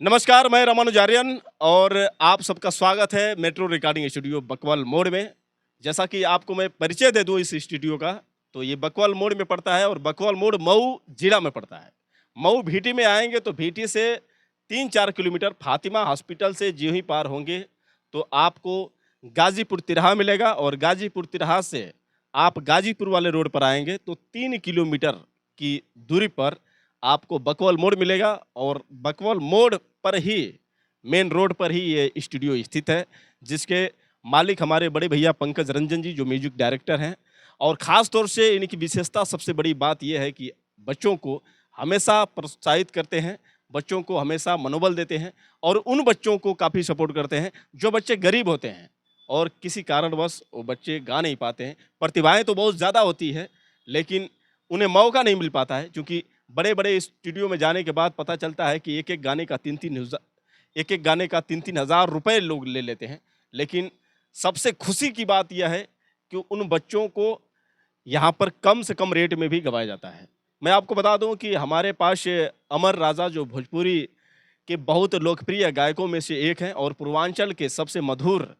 नमस्कार, मैं रामानुज आर्यन और आप सबका स्वागत है मेट्रो रिकॉर्डिंग स्टूडियो बकवाल मोड़ में। जैसा कि आपको मैं परिचय दे दूं इस स्टूडियो का, तो ये बकवाल मोड़ में पड़ता है और बकवाल मोड़ मऊ जिला में पड़ता है। मऊ भीटी में आएंगे तो भीटी से 3-4 किलोमीटर फातिमा हॉस्पिटल से ज्यों ही पार होंगे तो आपको गाजीपुर तिरहा मिलेगा और गाजीपुर तिरहा से आप गाजीपुर वाले रोड पर आएंगे तो 3 किलोमीटर की दूरी पर आपको बकवाल मोड़ मिलेगा और बकवाल मोड़ पर ही मेन रोड पर ही ये स्टूडियो स्थित है, जिसके मालिक हमारे बड़े भैया पंकज रंजन जी जो म्यूजिक डायरेक्टर हैं। और ख़ास तौर से इनकी विशेषता सबसे बड़ी बात यह है कि बच्चों को हमेशा प्रोत्साहित करते हैं, बच्चों को हमेशा मनोबल देते हैं और उन बच्चों को काफ़ी सपोर्ट करते हैं जो बच्चे गरीब होते हैं और किसी कारणवश वो बच्चे गा नहीं पाते हैं। प्रतिभाएं तो बहुत ज़्यादा होती है लेकिन उन्हें मौका नहीं मिल पाता है, क्योंकि बड़े बड़े स्टूडियो में जाने के बाद पता चलता है कि एक एक गाने का 3-3 हज़ार रुपये लोग ले लेते हैं। लेकिन सबसे खुशी की बात यह है कि उन बच्चों को यहाँ पर कम से कम रेट में भी गवाया जाता है। मैं आपको बता दूं कि हमारे पास अमर राजा जो भोजपुरी के बहुत लोकप्रिय गायकों में से एक हैं और पूर्वांचल के सबसे मधुर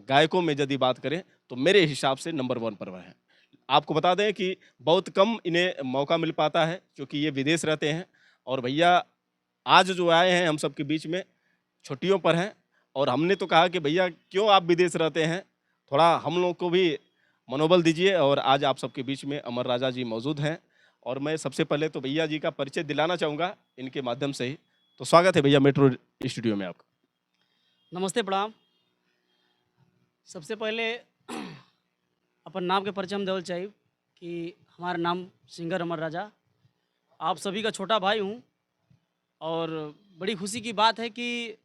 गायकों में यदि बात करें तो मेरे हिसाब से नंबर 1 पर वह है। आपको बता दें कि बहुत कम इन्हें मौका मिल पाता है क्योंकि ये विदेश रहते हैं और भैया आज जो आए हैं हम सबके बीच में छुट्टियों पर हैं और हमने तो कहा कि भैया क्यों आप विदेश रहते हैं, थोड़ा हम लोग को भी मनोबल दीजिए। और आज आप सबके बीच में अमर राजा जी मौजूद हैं और मैं सबसे पहले तो भैया जी का परिचय दिलाना चाहूँगा इनके माध्यम से ही। तो स्वागत है भैया मेट्रो स्टूडियो में आपका। नमस्ते, प्रणाम। सबसे पहले अपन नाम के परिचय हम देवल चाहिए कि हमारा नाम सिंगर अमर राजा, आप सभी का छोटा भाई हूँ और बड़ी खुशी की बात है कि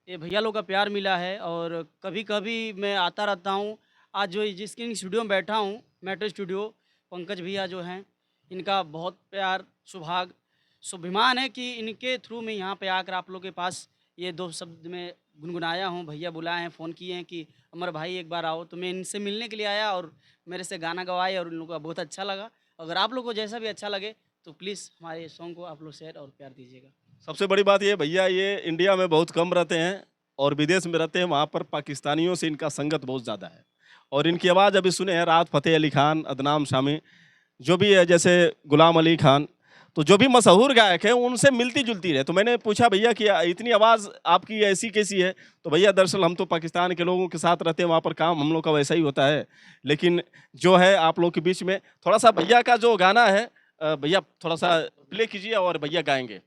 ये भैया लोग का प्यार मिला है और कभी कभी मैं आता रहता हूँ। आज जो जिसके स्टूडियो में बैठा हूँ मेट्रो स्टूडियो, पंकज भैया जो हैं, इनका बहुत प्यार स्वाभिमान है कि इनके थ्रू में यहाँ पे आकर आप लोग के पास ये 2 शब्द में गुनगुनाया हूँ। भैया बुलाए हैं, फ़ोन किए हैं कि अमर भाई एक बार आओ, तो मैं इनसे मिलने के लिए आया और मेरे से गाना गवाए और उन लोगों का बहुत अच्छा लगा। अगर आप लोग को जैसा भी अच्छा लगे तो प्लीज़ हमारे सॉन्ग को आप लोग शेयर और प्यार दीजिएगा। सबसे बड़ी बात ये भैया, ये इंडिया में बहुत कम रहते हैं और विदेश में रहते हैं, वहाँ पर पाकिस्तानियों से इनका संगत बहुत ज़्यादा है। और इनकी आवाज़ अभी सुने हैं राहत फ़तेह अली खान, अदनाम शामी, जो भी है, जैसे गुलाम अली खान, तो जो भी मशहूर गायक हैं उनसे मिलती जुलती है। तो मैंने पूछा भैया कि इतनी आवाज़ आपकी ऐसी कैसी है, तो भैया दरअसल हम तो पाकिस्तान के लोगों के साथ रहते हैं, वहाँ पर काम हम लोग का वैसा ही होता है। लेकिन जो है आप लोग के बीच में थोड़ा सा भैया का जो गाना है, भैया थोड़ा सा प्ले कीजिए और भैया गाएंगे।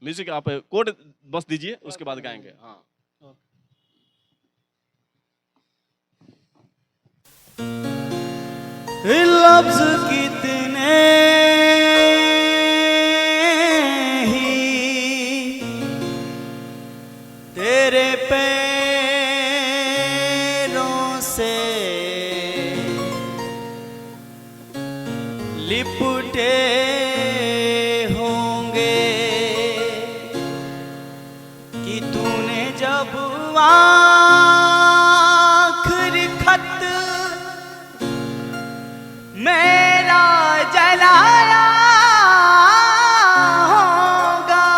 म्यूजिक आप कोड बस दीजिए, उसके बाद गाएंगे। हाँ, लफ्ज़ कितने ही तेरे पैरों से लिपटे होंगे कि तूने जब आखिरी खत मेरा जलाया होगा,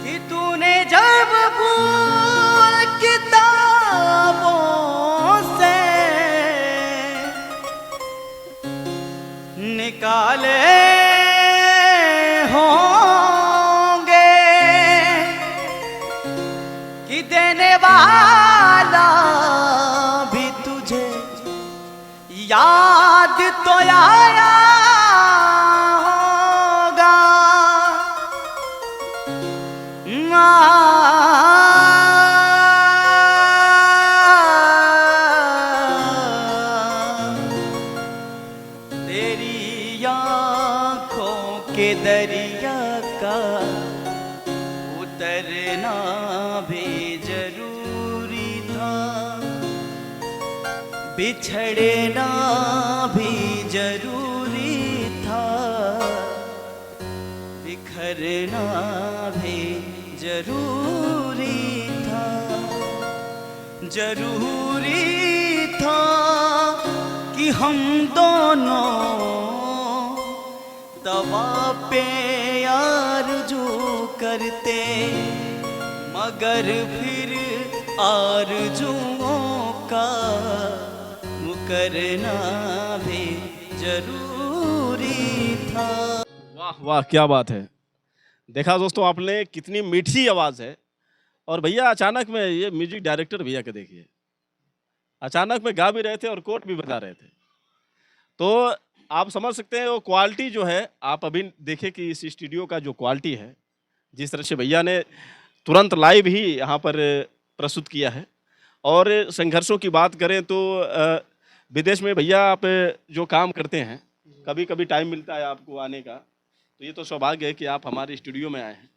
कि तूने जब भूल किताबों से निकाले होंगे, कि देने वाला भी तुझे याद तो आया होगा। तेरी आँखों के दरिया का उतरना भी जरूरी था, बिछड़ना भी जरूरी था, बिखरना भी जरूरी था। जरूरी था कि हम दोनों दवा पे करते, मगर फिर आरज़ुओं का मुकरना भी जरूरी था। वाह वाह, क्या बात है। देखा दोस्तों आपने, कितनी मीठी आवाज़ है। और भैया अचानक में ये म्यूजिक डायरेक्टर भैया के देखिए, अचानक में गा भी रहे थे और कोट भी बजा रहे थे। तो आप समझ सकते हैं वो क्वालिटी जो है, आप अभी देखें कि इस स्टूडियो का जो क्वालिटी है, जिस तरह से भैया ने तुरंत लाइव ही यहाँ पर प्रस्तुत किया है। और संघर्षों की बात करें तो विदेश में भैया आप जो काम करते हैं, कभी कभी टाइम मिलता है आपको आने का, तो ये तो सौभाग्य है कि आप हमारे स्टूडियो में आए हैं।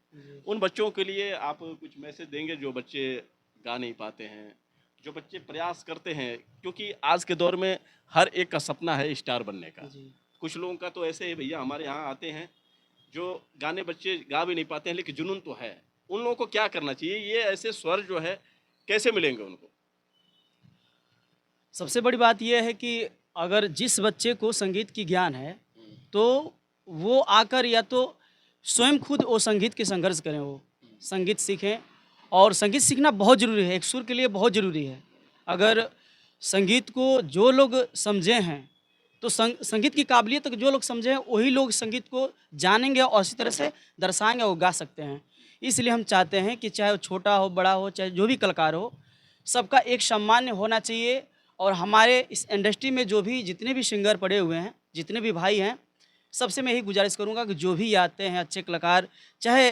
उन बच्चों के लिए आप कुछ मैसेज देंगे जो बच्चे गा नहीं पाते हैं, जो बच्चे प्रयास करते हैं, क्योंकि आज के दौर में हर एक का सपना है स्टार बनने का। कुछ लोगों का तो ऐसे ही भैया हमारे यहाँ आते हैं जो गाने बच्चे गा भी नहीं पाते हैं, लेकिन जुनून तो है। उन लोगों को क्या करना चाहिए, ये ऐसे स्वर जो है कैसे मिलेंगे उनको? सबसे बड़ी बात यह है कि अगर जिस बच्चे को संगीत की ज्ञान है तो वो आकर या तो स्वयं खुद वो संगीत के संघर्ष करें, वो संगीत सीखें। और संगीत सीखना बहुत ज़रूरी है, एक सुर के लिए बहुत ज़रूरी है। अगर संगीत को जो लोग समझे हैं तो संगीत की काबिलियत जो लोग समझे हैं वही लोग संगीत को जानेंगे और इसी तरह से दर्शाएंगे, वो गा सकते हैं। इसलिए हम चाहते हैं कि चाहे वो छोटा हो बड़ा हो, चाहे जो भी कलाकार हो, सबका एक सम्मान होना चाहिए। और हमारे इस इंडस्ट्री में जो भी जितने भी सिंगर पड़े हुए हैं, जितने भी भाई हैं, सबसे मैं यही गुजारिश करूंगा कि जो भी आते हैं अच्छे कलाकार, चाहे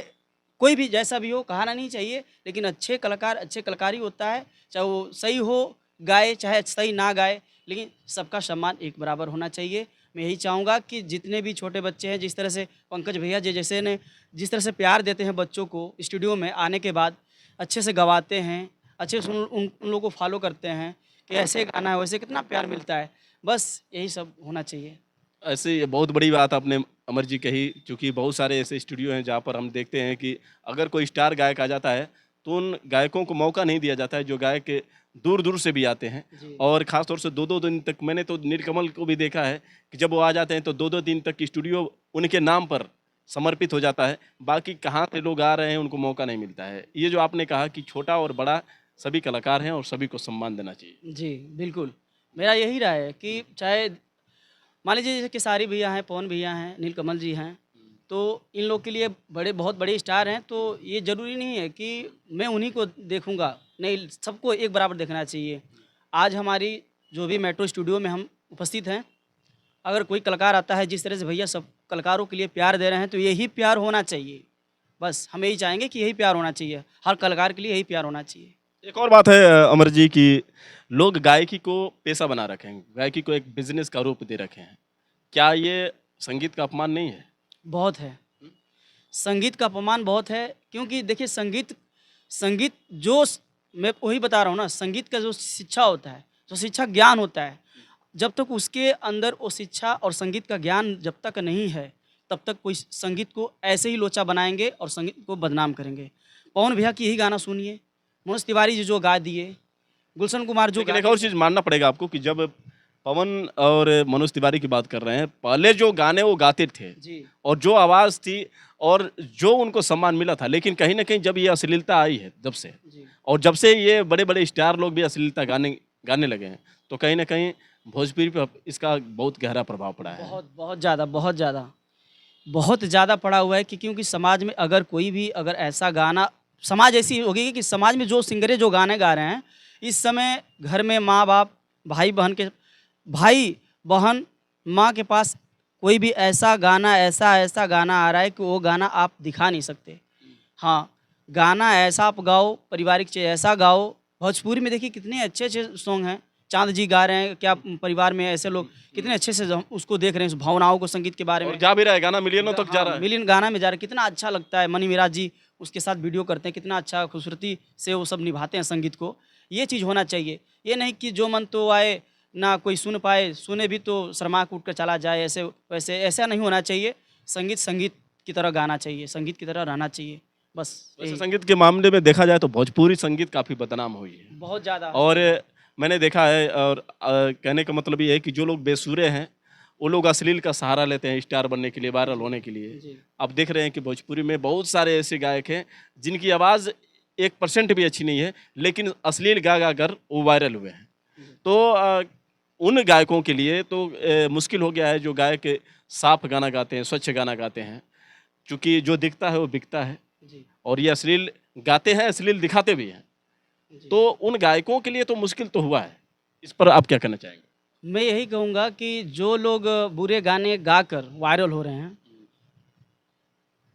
कोई भी जैसा भी हो, कहना नहीं चाहिए, लेकिन अच्छे कलाकार अच्छे कलाकार ही होता है। चाहे वो सही हो गाए, चाहे सही ना गाए, लेकिन सबका सम्मान एक बराबर होना चाहिए। मैं यही चाहूँगा कि जितने भी छोटे बच्चे हैं, जिस तरह से पंकज भैया जैसे ने जिस तरह से प्यार देते हैं बच्चों को, स्टूडियो में आने के बाद अच्छे से गवाते हैं, अच्छे से उन लोगों को फॉलो करते हैं कि ऐसे गाना है, वैसे कितना प्यार मिलता है। बस यही सब होना चाहिए। ऐसे ये बहुत बड़ी बात आपने अमर जी कही, क्योंकि बहुत सारे ऐसे स्टूडियो हैं जहाँ पर हम देखते हैं कि अगर कोई स्टार गायक आ जाता है तो उन गायकों को मौका नहीं दिया जाता है जो गायक दूर दूर से भी आते हैं। और ख़ास तौर से दो दो दिन तक, मैंने तो नीलकमल को भी देखा है कि जब वो आ जाते हैं तो दो दो दिन तक स्टूडियो उनके नाम पर समर्पित हो जाता है। बाकी कहाँ से लोग आ रहे हैं उनको मौका नहीं मिलता है। ये जो आपने कहा कि छोटा और बड़ा सभी कलाकार हैं और सभी को सम्मान देना चाहिए। जी बिल्कुल, मेरा यही राय है कि चाहे मान लीजिए जैसे केसारी भैया हैं, पवन भैया हैं, नीलकमल जी हैं, तो इन लोग के लिए बहुत बड़े स्टार हैं। तो ये ज़रूरी नहीं है कि मैं उन्हीं को देखूंगा, नहीं, सबको एक बराबर देखना चाहिए। आज हमारी जो भी मेट्रो स्टूडियो में हम उपस्थित हैं, अगर कोई कलाकार आता है, जिस तरह से भैया सब कलाकारों के लिए प्यार दे रहे हैं, तो यही प्यार होना चाहिए। बस हम यही चाहेंगे कि यही प्यार होना चाहिए, हर कलाकार के लिए यही प्यार होना चाहिए। एक और बात है अमर जी की लोग गायकी को पेशा बना रखे हैं, गायकी को एक बिजनेस का रूप दे रखे हैं। क्या ये संगीत का अपमान नहीं है? बहुत है, संगीत का अपमान बहुत है। क्योंकि देखिए संगीत जो मैं वही बता रहा हूँ ना, संगीत का जो शिक्षा होता है, जो शिक्षा ज्ञान होता है, जब तक उसके अंदर वो शिक्षा और संगीत का ज्ञान जब तक नहीं है, तब तक कोई संगीत को ऐसे ही लोचा बनाएंगे और संगीत को बदनाम करेंगे। पवन भैया की यही गाना सुनिए, मनोज तिवारी जी जो गा दिए, गुलशन कुमार जो लेकिन एक और चीज़ मानना पड़ेगा आपको कि जब पवन और मनोज तिवारी की बात कर रहे हैं, पहले जो गाने वो गाते थे जी और जो आवाज़ थी और जो उनको सम्मान मिला था, लेकिन कहीं ना कहीं जब ये अश्लीलता आई है जब से, जी और जब से ये बड़े बड़े स्टार लोग भी अश्लीलता गाने लगे हैं, तो कहीं ना कहीं भोजपुरी पर इसका बहुत गहरा प्रभाव पड़ा है। बहुत ज़्यादा पड़ा हुआ है कि क्योंकि समाज में अगर कोई भी अगर ऐसा गाना, समाज ऐसी हो गई कि समाज में जो सिंगरें जो गाने गा रहे हैं, इस समय घर में माँ बाप भाई बहन माँ के पास कोई भी ऐसा गाना आ रहा है कि वो गाना आप दिखा नहीं सकते। हाँ, गाना ऐसा आप गाओ, पारिवारिक चीज़ ऐसा गाओ। भोजपुरी में देखिए कितने अच्छे अच्छे सॉन्ग हैं, चांद जी गा रहे हैं, क्या परिवार में ऐसे लोग कितने अच्छे से उसको देख रहे हैं, उस भावनाओं को, संगीत के बारे और में। जा भी रहा है, गाना मिलियनों तक जा रहा है। मिलियन गाना में जा रहा है, कितना अच्छा लगता है। मनी मिराज जी उसके साथ वीडियो करते हैं, कितना अच्छा खूबसूरती से वो सब निभाते हैं संगीत को। ये चीज़ होना चाहिए, ये नहीं कि जो मन तो आए ना कोई सुन पाए, सुने भी तो शर्मा कूट कर चला जाए, ऐसे वैसे ऐसा नहीं होना चाहिए। संगीत की तरह गाना चाहिए, संगीत की तरह रहना चाहिए, बस वैसे यही। संगीत के मामले में देखा जाए तो भोजपुरी संगीत काफ़ी बदनाम हुई है बहुत ज़्यादा। और मैंने देखा है। और कहने का मतलब ये है कि जो लोग बेसुरे हैं वो लोग अश्लील का सहारा लेते हैं स्टार बनने के लिए, वायरल होने के लिए। जी। आप देख रहे हैं कि भोजपुरी में बहुत सारे ऐसे गायक हैं जिनकी आवाज़ 1% भी अच्छी नहीं है, लेकिन अश्लील गा गा कर वो वायरल हुए हैं। तो उन गायकों के लिए तो मुश्किल हो गया है जो गायक साफ गाना गाते हैं, स्वच्छ गाना गाते हैं, क्योंकि जो दिखता है वो बिकता है, जी। और ये अश्लील गाते हैं, अश्लील दिखाते भी हैं। जी। तो उन गायकों के लिए तो मुश्किल तो हुआ है। इस पर आप क्या कहना चाहेंगे? मैं यही कहूँगा कि जो लोग बुरे गाने गाकर वायरल हो रहे हैं,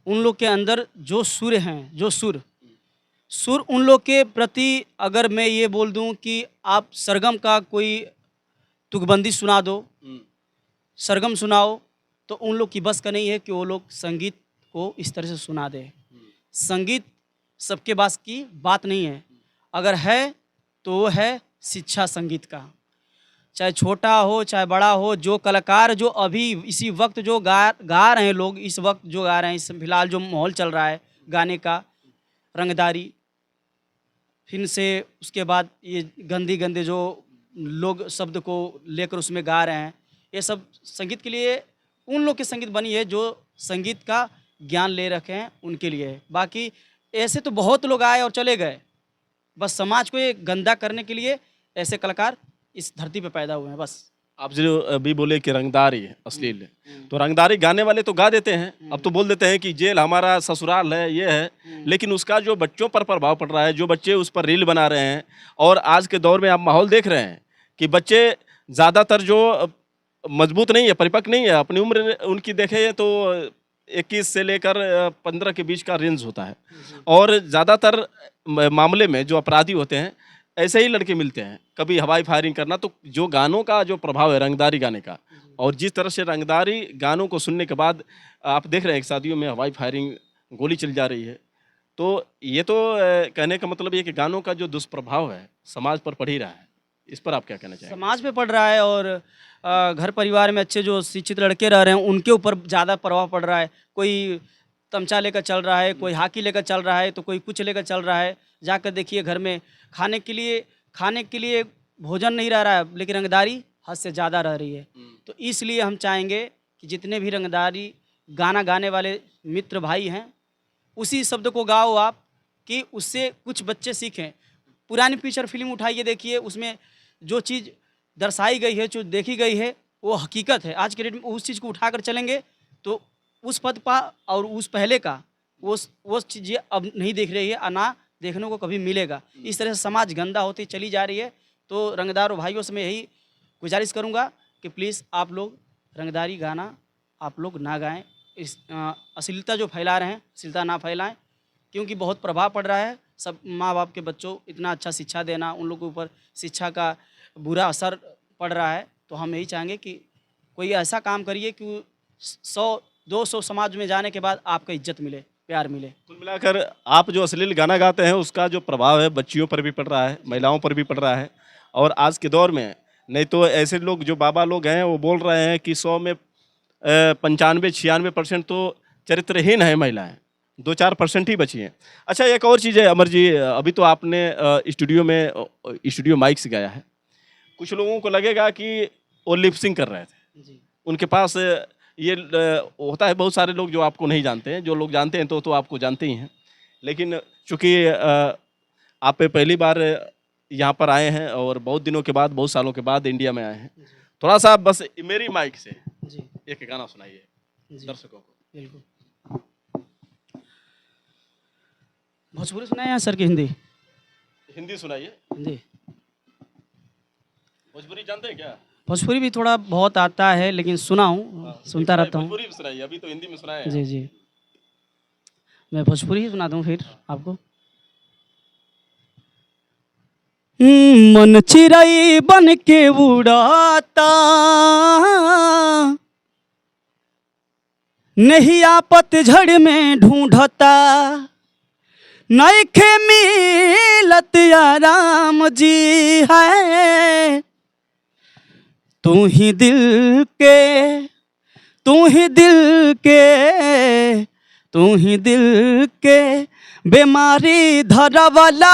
उन लोग के अंदर जो सुर हैं, जो सुर उन लोग के प्रति अगर मैं ये बोल दूं कि आप सरगम का कोई तुकबंदी सुना दो, सरगम सुनाओ, तो उन लोग की बस का नहीं है कि वो लोग संगीत को इस तरह से सुना दे। संगीत सबके बस की बात नहीं है। अगर है तो वो है शिक्षा संगीत का, चाहे छोटा हो चाहे बड़ा हो। जो कलाकार जो अभी इसी वक्त जो गा रहे हैं लोग, इस वक्त जो गा रहे हैं, इस फिलहाल जो माहौल चल रहा है गाने का, रंगदारी, फिर से उसके बाद ये गंदी गंदे जो लोग शब्द को लेकर उसमें गा रहे हैं, ये सब संगीत के लिए उन लोग की संगीत बनी है जो संगीत का ज्ञान ले रखे हैं, उनके लिए है। बाकी ऐसे तो बहुत लोग आए और चले गए, बस समाज को ये गंदा करने के लिए ऐसे कलाकार इस धरती पे पैदा हुए हैं बस। आप जो अभी बोले कि रंगदारी है अश्लील है, तो रंगदारी गाने वाले तो गा देते हैं, अब तो बोल देते हैं कि जेल हमारा ससुराल है, ये है, लेकिन उसका जो बच्चों पर प्रभाव पड़ रहा है, जो बच्चे उस पर रील बना रहे हैं, और आज के दौर में आप माहौल देख रहे हैं कि बच्चे ज़्यादातर जो मजबूत नहीं है, परिपक्व नहीं है, अपनी उम्र उनकी देखें तो 21 से लेकर 15 के बीच का रेंज होता है, और ज़्यादातर मामले में जो अपराधी होते हैं ऐसे ही लड़के मिलते हैं। कभी हवाई फायरिंग करना, तो जो गानों का जो प्रभाव है रंगदारी गाने का, और जिस तरह से रंगदारी गानों को सुनने के बाद आप देख रहे हैं कि शादियों में हवाई फायरिंग, गोली चल जा रही है, तो ये तो कहने का मतलब ये कि गानों का जो दुष्प्रभाव है समाज पर पड़ ही रहा है। इस पर आप क्या कहना चाहेंगे? समाज पे पड़ रहा है, और घर परिवार में अच्छे जो शिक्षित लड़के रह रहे हैं उनके ऊपर ज़्यादा प्रभाव पड़ रहा है। कोई तमचा लेकर चल रहा है, कोई हाकी लेकर चल रहा है, तो कोई कुछ लेकर चल रहा है। जाकर देखिए घर में खाने के लिए भोजन नहीं रह रहा है, लेकिन रंगदारी हद से ज़्यादा रह रही है। तो इसलिए हम चाहेंगे कि जितने भी रंगदारी गाना गाने वाले मित्र भाई हैं, उसी शब्द को गाओ आप, कि उससे कुछ बच्चे सीखें। पुरानी पिक्चर फिल्म उठाइए, देखिए उसमें जो चीज़ दर्शाई गई है, जो देखी गई है, वो हकीकत है। आज के डेट में उस चीज़ को उठाकर चलेंगे तो उस पद पा और उस पहले का वो चीज़ें अब नहीं देख रही है, और ना देखने को कभी मिलेगा। इस तरह से समाज गंदा होती चली जा रही है। तो रंगदार भाइयों से मैं यही गुजारिश करूंगा कि प्लीज़ आप लोग रंगदारी गाना आप लोग ना गाएं। इस अश्लीलता जो फैला रहे हैं, अश्लीलता ना फैलाएं, क्योंकि बहुत प्रभाव पड़ रहा है। सब माँ बाप के बच्चों इतना अच्छा शिक्षा देना, उन लोगों के ऊपर शिक्षा का बुरा असर पड़ रहा है। तो हम यही चाहेंगे कि कोई ऐसा काम करिए कि 100-200 समाज में जाने के बाद आपको इज्जत मिले, प्यार मिले। कुल मिलाकर आप जो अश्लील गाना गाते हैं उसका जो प्रभाव है बच्चियों पर भी पड़ रहा है, महिलाओं पर भी पड़ रहा है, और आज के दौर में नहीं तो ऐसे लोग जो बाबा लोग हैं वो बोल रहे हैं कि 100 में 95-96% तो चरित्रहीन है महिलाएं, 2-4% ही बची हैं। अच्छा, एक और चीज़ है अमर जी, अभी तो आपने स्टूडियो माइक से गाया है, कुछ लोगों को लगेगा कि वो लिपसिंग कर रहे थे, जी। उनके पास ये होता है। बहुत सारे लोग जो आपको नहीं जानते हैं, जो लोग जानते हैं तो आपको जानते ही हैं, लेकिन चूँकि आप पहली बार यहाँ पर आए हैं और बहुत दिनों के बाद, बहुत सालों के बाद इंडिया में आए हैं, थोड़ा सा बस मेरी माइक से जी। एक गाना सुनाइए जी। दर्शकों को। बिल्कुल। भोजपुरी सुनाए या सर की हिंदी? हिंदी सुनाइए। हिंदी। भोजपुरी जानते हैं क्या? भोजपुरी भी थोड़ा बहुत आता है, लेकिन सुना हूँ, सुनता रहता हूँ। भोजपुरी सुनाइए, अभी तो हिंदी में सुनाए हैं। जी जी, मैं भोजपुरी ही सुना दूँ फिर आपको। मन चिड़ै बन के उड़ाता, नैया पतझड़ में ढूंढता, नइखे मिलत आराम जी है। तू ही दिल के, तू ही दिल के, तू ही दिल के बीमारी धरवला,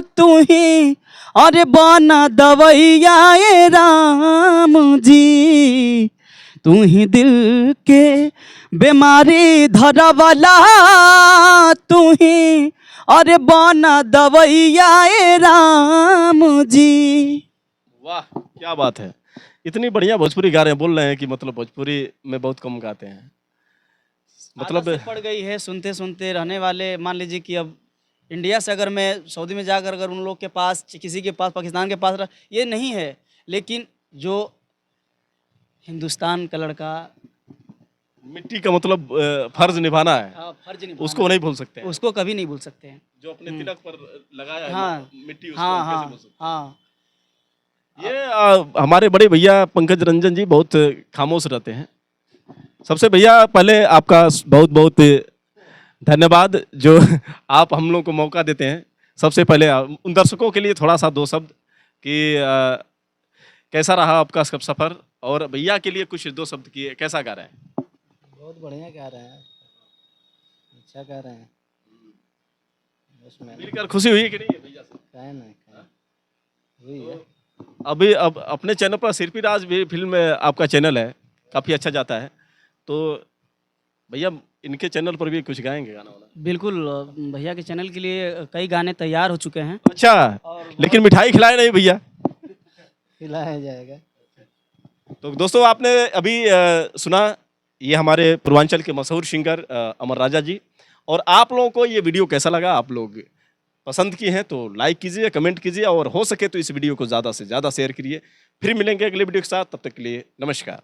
तू ही अरे बना दवैया ए राम जी। तू ही दिल के बीमारी धरवाला, तू ही अरे बना दवैया ए राम जी। वाह क्या बात है, इतनी बढ़िया भोजपुरी गा रहे हैं, बोल रहे हैं कि मतलब भोजपुरी में बहुत कम गाते हैं, मतलब आदत से पड़ गई है सुनते सुनते रहने वाले। मान लीजिए कि अब इंडिया से अगर मैं सऊदी में जाकर अगर उन लोग के पास, किसी के पास, पाकिस्तान के पास ये नहीं है, लेकिन जो हिंदुस्तान का लड़का मिट्टी का मतलब फर्ज निभाना है, फर्ज निभाना उसको नहीं भूल सकते हैं। उसको कभी नहीं भूल सकते हैं। जो अपने तिलक पर लगाया है हाँ, मिट्टी, उसको हाँ हम कैसे हाँ भूल सकते हाँ। हैं। ये हमारे बड़े भैया पंकज रंजन जी बहुत खामोश रहते हैं। सबसे भैया पहले आपका बहुत बहुत धन्यवाद जो आप हम लोग को मौका देते हैं। सबसे पहले उन दर्शकों के लिए थोड़ा सा दो शब्द कि कैसा रहा आपका सब सफ़र, और भैया के लिए कुछ दो शब्द की कैसा गा रहे हैं। बहुत बढ़िया गा रहे हैं, अच्छा गा रहे हैं। उसमें मिलकर खुशी हुई कि नहीं भैया से? काहे ना हुई है। अभी अब अपने चैनल पर सिरपी राज भी फिल्म आपका चैनल है, काफ़ी अच्छा जाता है, तो भैया इनके चैनल पर भी कुछ गाएंगे गाना वाना? बिल्कुल, भैया के चैनल के लिए कई गाने तैयार हो चुके हैं। अच्छा, लेकिन मिठाई खिलाए नहीं भैया? खिलाया जाएगा। तो दोस्तों आपने अभी सुना, ये हमारे पूर्वांचल के मशहूर सिंगर अमर राजा जी। और आप लोगों को ये वीडियो कैसा लगा, आप लोग पसंद किए हैं तो लाइक कीजिए, कमेंट कीजिए, और हो सके तो इस वीडियो को ज़्यादा से ज़्यादा शेयर करिए। फिर मिलेंगे अगले वीडियो के साथ, तब तक के लिए नमस्कार।